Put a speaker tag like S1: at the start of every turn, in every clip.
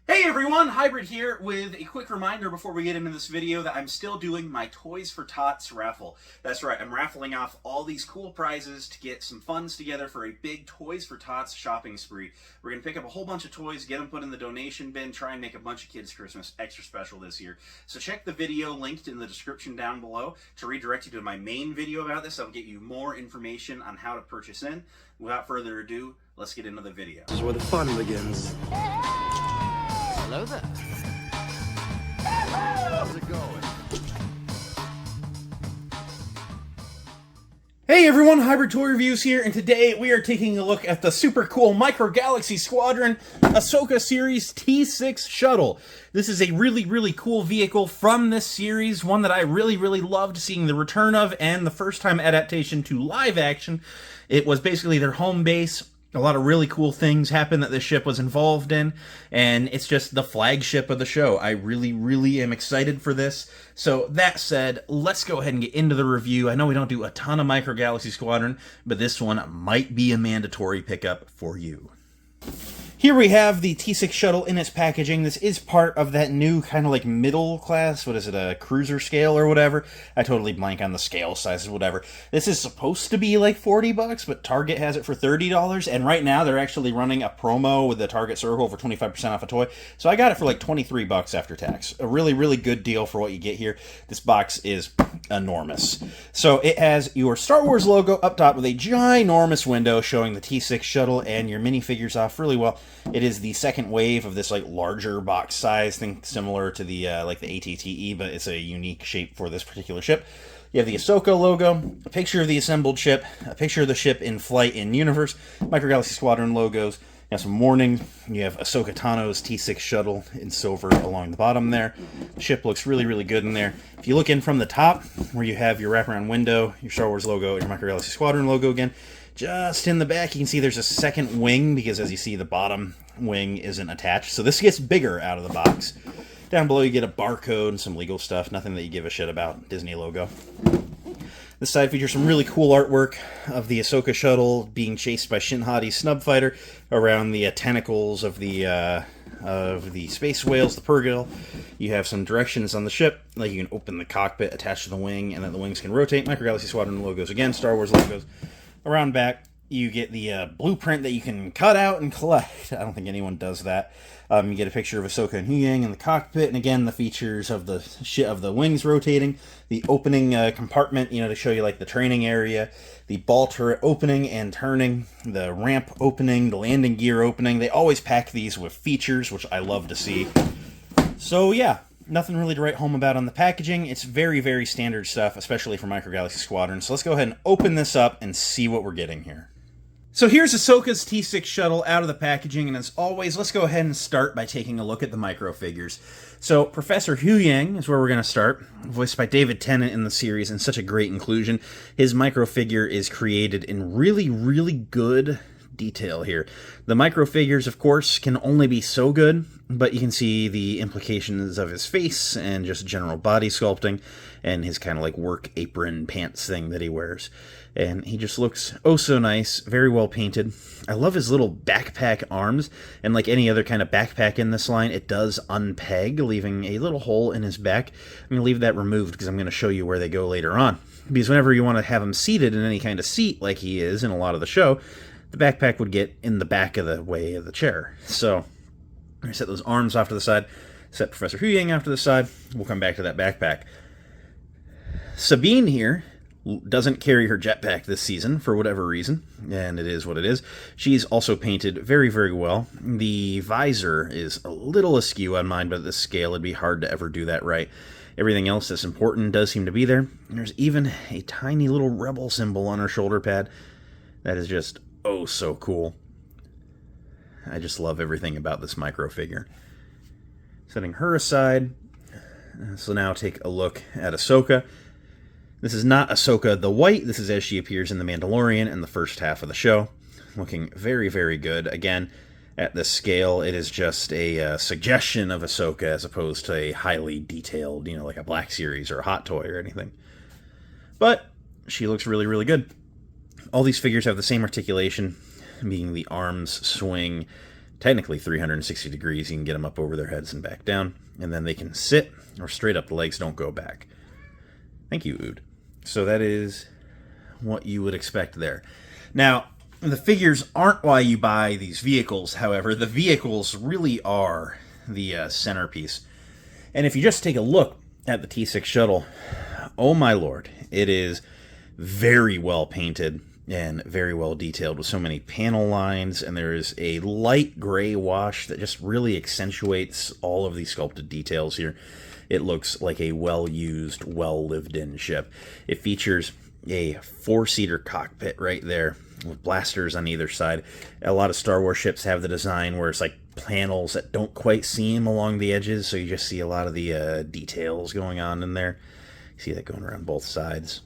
S1: Hey everyone, Hybrid here with a quick reminder before we get into this video that I'm still doing my Toys for Tots raffle. That's right, I'm raffling off all these cool prizes to get some funds together for a big Toys for Tots shopping spree. We're going to pick up a whole bunch of toys, get them put in the donation bin, try and make a bunch of kids' Christmas extra special this year. So check the video linked in the description down below to redirect you to my main video about this. I'll get you more information on how to purchase in. Without further ado, let's get into the video.
S2: This is where the fun begins.
S3: Hello there. How's it going?
S1: Hey everyone, Hybrid Toy Reviews here, and today we are taking a look at the super cool Micro Galaxy Squadron Ahsoka series T-6 Shuttle. This is a really cool vehicle from this series, one that I really loved seeing the return of and the first time adaptation to live action. It was basically their home base. A lot of really cool things happened that this ship was involved in, and it's just the flagship of the show. I really am excited for this. So that said, let's go ahead and get into the review. I know we don't do a ton of Micro Galaxy Squadron, but this one might be a mandatory pickup for you. Here we have the T-6 Shuttle in its packaging. This is part of that new kind of like middle class, what is it, a cruiser scale or whatever? I totally blank on the scale sizes, whatever. This is supposed to be like 40 bucks, but Target has it for $30, and right now they're actually running a promo with the Target Circle for 25% off a toy. So I got it for like 23 bucks after tax. A really good deal for what you get here. This box is enormous. So it has your Star Wars logo up top with a ginormous window showing the T-6 Shuttle and your minifigures off really well. It is the second wave of this like larger box size thing, similar to the like the ATTE, but it's a unique shape for this particular ship. You have the Ahsoka logo, a picture of the assembled ship, a picture of the ship in flight in universe, Micro Galaxy Squadron logos. You have some warning. You have Ahsoka Tanos T-6 Shuttle in silver along the bottom there. The ship looks really good in there. If you look in from the top, where you have your wraparound window, your Star Wars logo, and your Micro Galaxy Squadron logo again, just in the back you can see there's a second wing, because as you see the bottom wing isn't attached. So this gets bigger out of the box. Down below you get a barcode and some legal stuff, nothing that you give a shit about. Disney logo. This side features some really cool artwork of the Ahsoka shuttle being chased by Shin Hati's snub fighter around the tentacles of the space whales, the Purrgil. You have some directions on the ship, like you can open the cockpit attached to the wing, and then the wings can rotate. Micro Galaxy Squadron logos again, Star Wars logos. Around back, you get the blueprint that you can cut out and collect. I don't think anyone does that. You get a picture of Ahsoka and Huyang in the cockpit, and again the features of the wings rotating, the opening compartment, to show you like the training area, the ball turret opening and turning, the ramp opening, the landing gear opening. They always pack these with features, which I love to see. So yeah, nothing really to write home about on the packaging. It's very standard stuff, especially for Micro Galaxy Squadron. So let's go ahead and open this up and see what we're getting here. So here's Ahsoka's T-6 Shuttle out of the packaging, and as always, let's go ahead and start by taking a look at the micro figures. So Professor Huyang is where we're going to start, voiced by David Tennant in the series, and such a great inclusion. His micro figure is created in really good detail here. The micro figures, of course, can only be so good, but you can see the implications of his face and just general body sculpting and his kind of like work apron pants thing that he wears. And he just looks oh so nice, very well painted. I love his little backpack arms, and like any other kind of backpack in this line, it does unpeg, leaving a little hole in his back. I'm going to leave that removed because I'm going to show you where they go later on. Because whenever you want to have him seated in any kind of seat like he is in a lot of the show, the backpack would get in the back of the way of the chair. So I set those arms off to the side, set Professor Huyang off to the side. We'll come back to that backpack. Sabine here doesn't carry her jetpack this season for whatever reason, and it is what it is. She's also painted very well. The visor is a little askew on mine, but at this scale it'd be hard to ever do that right. Everything else that's important does seem to be there. There's even a tiny little rebel symbol on her shoulder pad. That is just oh so cool. I just love everything about this micro figure. Setting her aside, so now take a look at Ahsoka. This is not Ahsoka the White. This is as she appears in The Mandalorian in the first half of the show. Looking very good. Again, at this scale, it is just a suggestion of Ahsoka as opposed to a highly detailed, like a Black Series or a Hot Toy or anything. But she looks really good. All these figures have the same articulation, being the arms swing technically 360 degrees. You can get them up over their heads and back down, and then they can sit or straight up. The legs don't go back. Thank you, Ood. So that is what you would expect there. Now, the figures aren't why you buy these vehicles, however. The vehicles really are the centerpiece. And if you just take a look at the T-6 shuttle, oh my lord, it is very well painted and very well detailed with so many panel lines, and there is a light gray wash that just really accentuates all of these sculpted details here. It looks like a well-used, well-lived-in ship. It features a 4-seater cockpit right there with blasters on either side. A lot of Star Wars ships have the design where it's like panels that don't quite seam along the edges, so you just see a lot of the details going on in there. You see that going around both sides.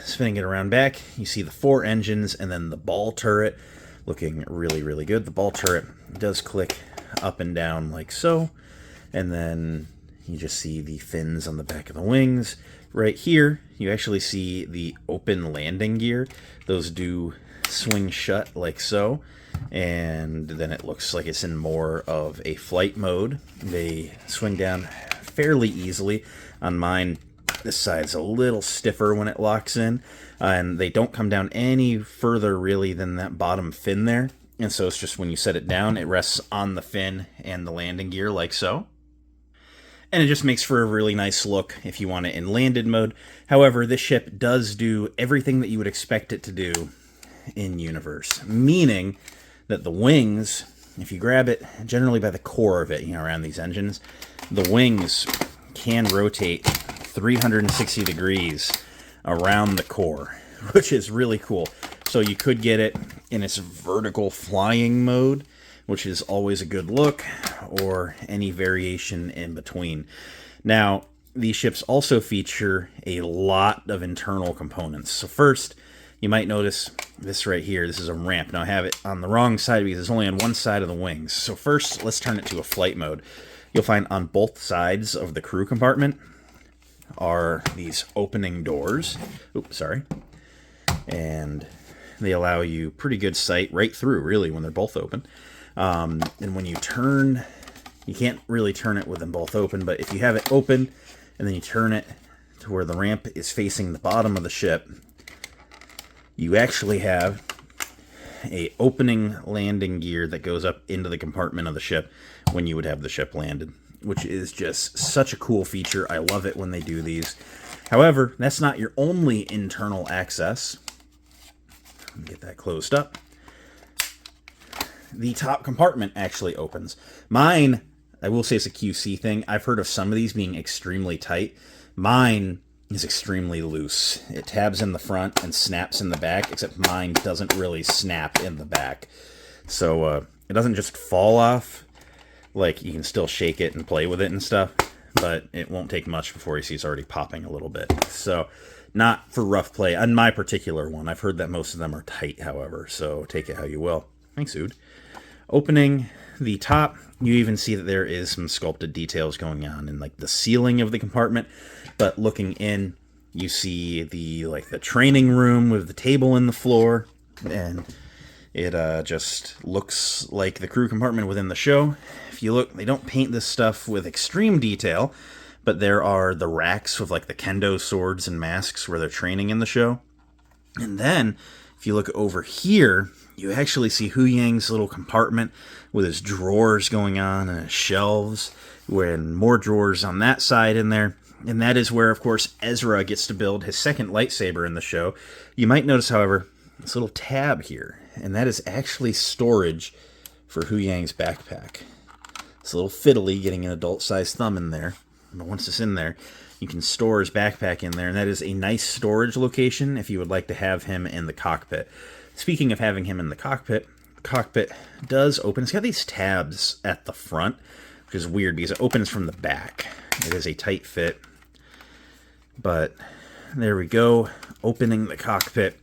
S1: Spinning it around back, you see the 4 engines and then the ball turret looking really, really good. The ball turret does click up and down like so, and then you just see the fins on the back of the wings. Right here, you actually see the open landing gear. Those do swing shut like so, and then it looks like it's in more of a flight mode. They swing down fairly easily. On mine, this side's a little stiffer when it locks in, and they don't come down any further really than that bottom fin there. And so it's just when you set it down, it rests on the fin and the landing gear like so. And it just makes for a really nice look if you want it in landed mode. However, this ship does do everything that you would expect it to do in universe, meaning that the wings, if you grab it generally by the core of it, around these engines, the wings can rotate 360 degrees around the core, which is really cool. So you could get it in its vertical flying mode, which is always a good look, or any variation in between. Now, these ships also feature a lot of internal components. So first, you might notice this right here. This is a ramp. Now I have it on the wrong side because it's only on one side of the wings. So first, let's turn it to a flight mode. You'll find on both sides of the crew compartment are these opening doors. Oops, sorry. And they allow you pretty good sight right through, really, when they're both open. And when you turn, you can't really turn it with them both open, but if you have it open and then you turn it to where the ramp is facing the bottom of the ship, you actually have a opening landing gear that goes up into the compartment of the ship when you would have the ship landed, which is just such a cool feature. I love it when they do these. However, that's not your only internal access. Get that closed up. The top compartment actually opens. Mine, I will say it's a QC thing. I've heard of some of these being extremely tight. Mine is extremely loose. It tabs in the front and snaps in the back, except mine doesn't really snap in the back. So it doesn't just fall off. Like, you can still shake it and play with it and stuff, but it won't take much before you see it's already popping a little bit. So not for rough play on my particular one. I've heard that most of them are tight, however, so take it how you will. Thanks, Ood. Opening the top, you even see that there is some sculpted details going on in like the ceiling of the compartment, but looking in, you see the training room with the table in the floor, and it just looks like the crew compartment within the show. If you look, they don't paint this stuff with extreme detail, but there are the racks with like the kendo swords and masks where they're training in the show. And then, if you look over here, you actually see Hu Yang's little compartment with his drawers going on and his shelves, and more drawers on that side in there. And that is where, of course, Ezra gets to build his second lightsaber in the show. You might notice, however, this little tab here, and that is actually storage for Hu Yang's backpack. It's a little fiddly getting an adult-sized thumb in there, but once it's in there, you can store his backpack in there, and that is a nice storage location if you would like to have him in the cockpit. Speaking of having him in the cockpit does open. It's got these tabs at the front, which is weird because it opens from the back. It is a tight fit, but there we go, opening the cockpit.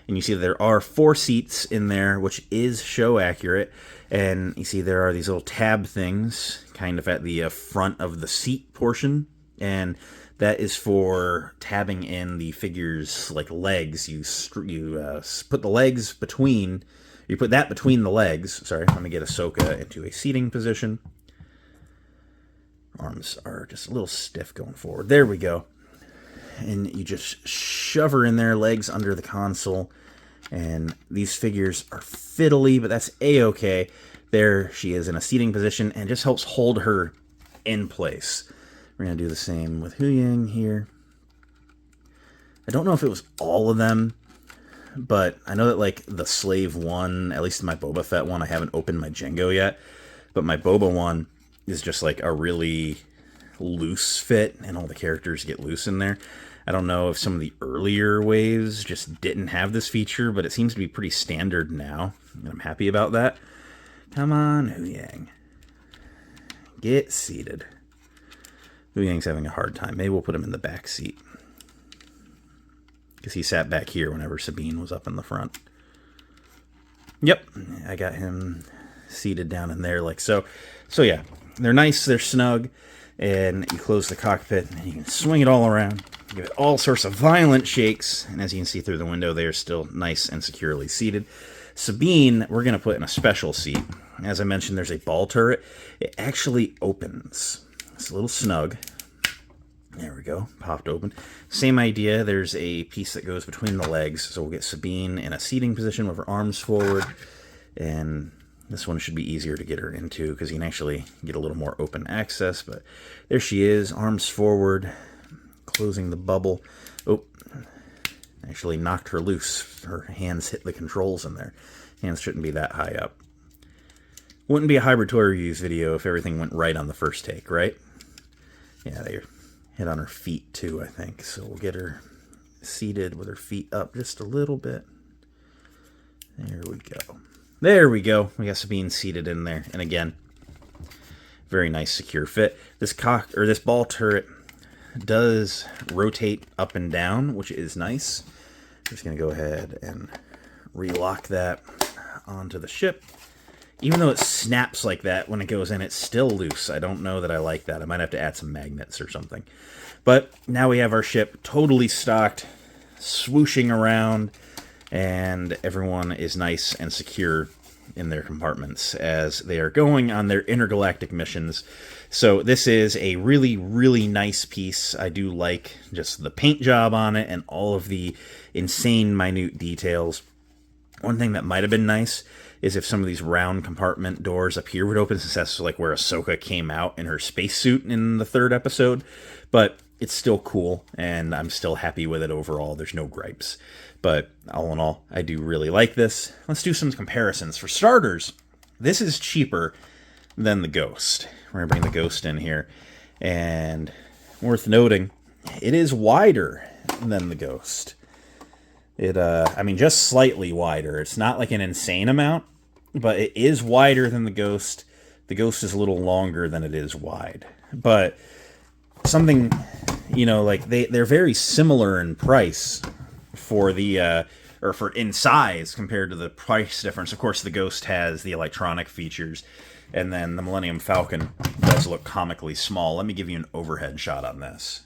S1: And you see there are 4 seats in there, which is show accurate. And you see there are these little tab things kind of at the front of the seat portion. And that is for tabbing in the figure's like legs. You put the legs between, You put that between the legs. Sorry, let me get Ahsoka into a seating position. Arms are just a little stiff going forward. There we go. And you just shove her in there, legs under the console. And these figures are fiddly, but that's a-okay. There she is in a seating position and just helps hold her in place. We're going to do the same with Huyang here. I don't know if it was all of them, but I know that, like, the Slave one, at least my Boba Fett one, I haven't opened my Jango yet, but my Boba one is just, like, a really loose fit, and all the characters get loose in there. I don't know if some of the earlier waves just didn't have this feature, but it seems to be pretty standard now, and I'm happy about that. Come on, Huyang. Get seated. Huyang's having a hard time. Maybe we'll put him in the back seat, because he sat back here whenever Sabine was up in the front. Yep, I got him seated down in there like so. So yeah, they're nice, they're snug, and you close the cockpit, and you can swing it all around, give it all sorts of violent shakes, and as you can see through the window, they are still nice and securely seated. Sabine, we're going to put in a special seat. As I mentioned, there's a ball turret. It actually opens. It's a little snug. There we go, popped open. Same idea, there's a piece that goes between the legs, so we'll get Sabine in a seating position with her arms forward, and this one should be easier to get her into because you can actually get a little more open access, but there she is, arms forward, closing the bubble. Oh, actually knocked her loose. Her hands hit the controls in there. Hands shouldn't be that high up. Wouldn't be a hybrid toy reviews video if everything went right on the first take, right? Yeah, they hit on her feet too, I think. So we'll get her seated with her feet up just a little bit. There we go. There we go. We got Sabine seated in there. And again, very nice secure fit. This this ball turret does rotate up and down, which is nice. I'm just going to go ahead and relock that onto the ship. Even though it snaps like that when it goes in, it's still loose. I don't know that I like that. I might have to add some magnets or something. But now we have our ship totally stocked, swooshing around, and everyone is nice and secure in their compartments as they are going on their intergalactic missions. So this is a really, really nice piece. I do like just the paint job on it and all of the insane minute details. One thing that might have been nice is if some of these round compartment doors up here would open, since that's like where Ahsoka came out in her spacesuit in the 3rd episode. But it's still cool, and I'm still happy with it overall. There's no gripes. But all in all, I do really like this. Let's do some comparisons. For starters, this is cheaper than the Ghost. We're going to bring the Ghost in here. And worth noting, it is wider than the Ghost. I mean, just slightly wider. It's not like an insane amount, but it is wider than the Ghost. The Ghost is a little longer than it is wide. But something, you know, like they're very similar in price for the, or for in size compared to the price difference. Of course, the Ghost has the electronic features, and then the Millennium Falcon does look comically small. Let me give you an overhead shot on this.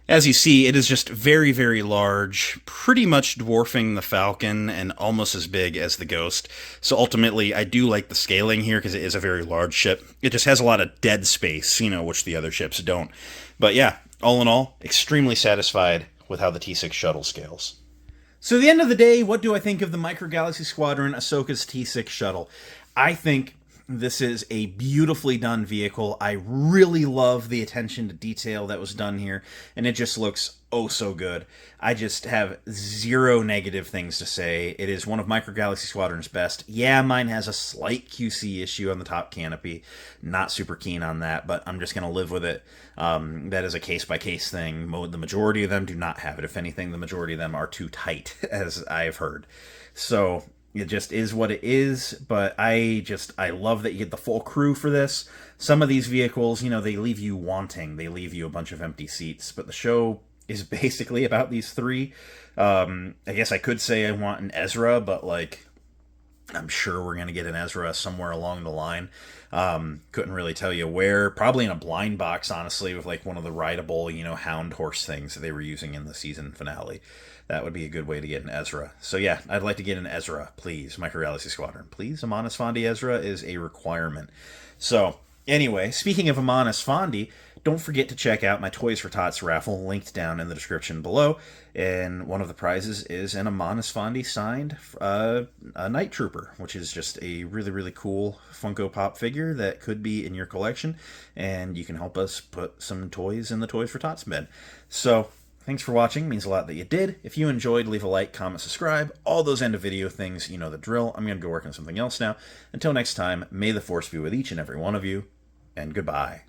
S1: As you see, it is just very, very large, pretty much dwarfing the Falcon and almost as big as the Ghost. So ultimately, I do like the scaling here because it is a very large ship. It just has a lot of dead space, you know, which the other ships don't. But yeah, all in all, extremely satisfied with how the T-6 shuttle scales. So at the end of the day, what do I think of the Micro Galaxy Squadron Ahsoka's T-6 shuttle? I think this is a beautifully done vehicle. I really love the attention to detail that was done here, and it just looks oh so good. I just have zero negative things to say. It is one of Micro Galaxy Squadron's best. Yeah, mine has a slight QC issue on the top canopy. Not super keen on that, but I'm just going to live with it. That is a case-by-case thing. The majority of them do not have it. If anything, the majority of them are too tight, as I've heard. So it just is what it is, but I love that you get the full crew for this. Some of these vehicles, you know, they leave you wanting. They leave you a bunch of empty seats, but the show is basically about these three. I guess I could say I want an Ezra, but, like, I'm sure we're going to get an Ezra somewhere along the line. Couldn't really tell you where. Probably in a blind box, honestly, with like one of the rideable, hound horse things that they were using in the season finale. That would be a good way to get an Ezra. So yeah, I'd like to get an Ezra, please. Micro Galaxy Squadron, please. Amon Esfandi Ezra is a requirement. So anyway, speaking of Amon Esfandi, don't forget to check out my Toys for Tots raffle, linked down in the description below. And one of the prizes is an Amon Esfandi signed a Night Trooper, which is just a really, really cool Funko Pop figure that could be in your collection. And you can help us put some toys in the Toys for Tots bin. So thanks for watching. It means a lot that you did. If you enjoyed, leave a like, comment, subscribe. All those end of video things, you know the drill. I'm going to go work on something else now. Until next time, may the Force be with each and every one of you, and goodbye.